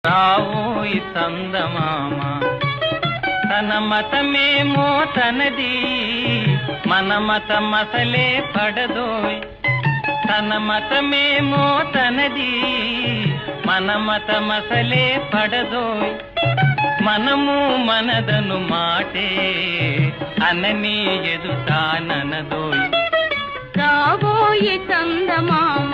రావోయి చందమామ తన మతమేమో తనది మన మతమసలే పడదోయ్ తన మతమేమో తనది మన మతమసలే పడదోయ్ మనము మనదను మాటే అనని ఎదుటాననదోయ్ రావోయి చందమామ